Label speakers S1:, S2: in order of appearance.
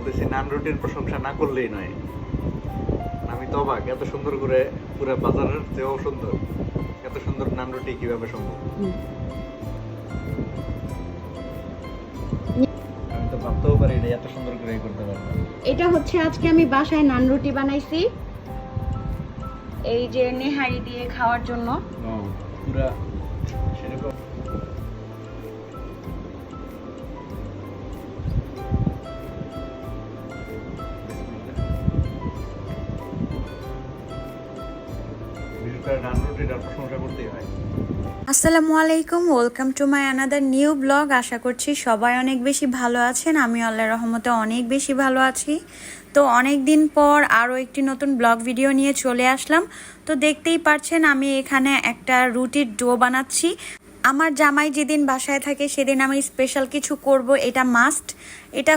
S1: বলতেছি নান রুটির প্রশংসা না করলেই নয়। আমি তো অবাক, এত সুন্দর করে পুরো বাজারের চেয়েও সুন্দর, এত সুন্দর নান রুটি কিভাবে সম্ভব। আমি তো ভাবতেও পারি না এত সুন্দর করে করতে পারবো।
S2: এটা হচ্ছে আজকে আমি বাসায় নান রুটি বানাইছি, এই যে নেহারি দিয়ে খাওয়ার জন্য।
S1: পুরা সেরকম নান রুটিটার প্রশংসা করতেই হয়।
S3: আসসালামু আলাইকুম, welcome to my another new blog. আশা করছি সবাই অনেক বেশি ভালো আছেন। আমি আল্লাহর রহমতে অনেক বেশি ভালো আছি। তো অনেক দিন পর আরও একটি নতুন ব্লগ ভিডিও নিয়ে চলে আসলাম। তো দেখতেই পারছেন আমি এখানে একটা রুটির ডো বানাচ্ছি। আমার জামাই যেদিন বাসায় থাকে সেদিন আমি স্পেশাল কিছু করব, এটা মাস্ট। এটা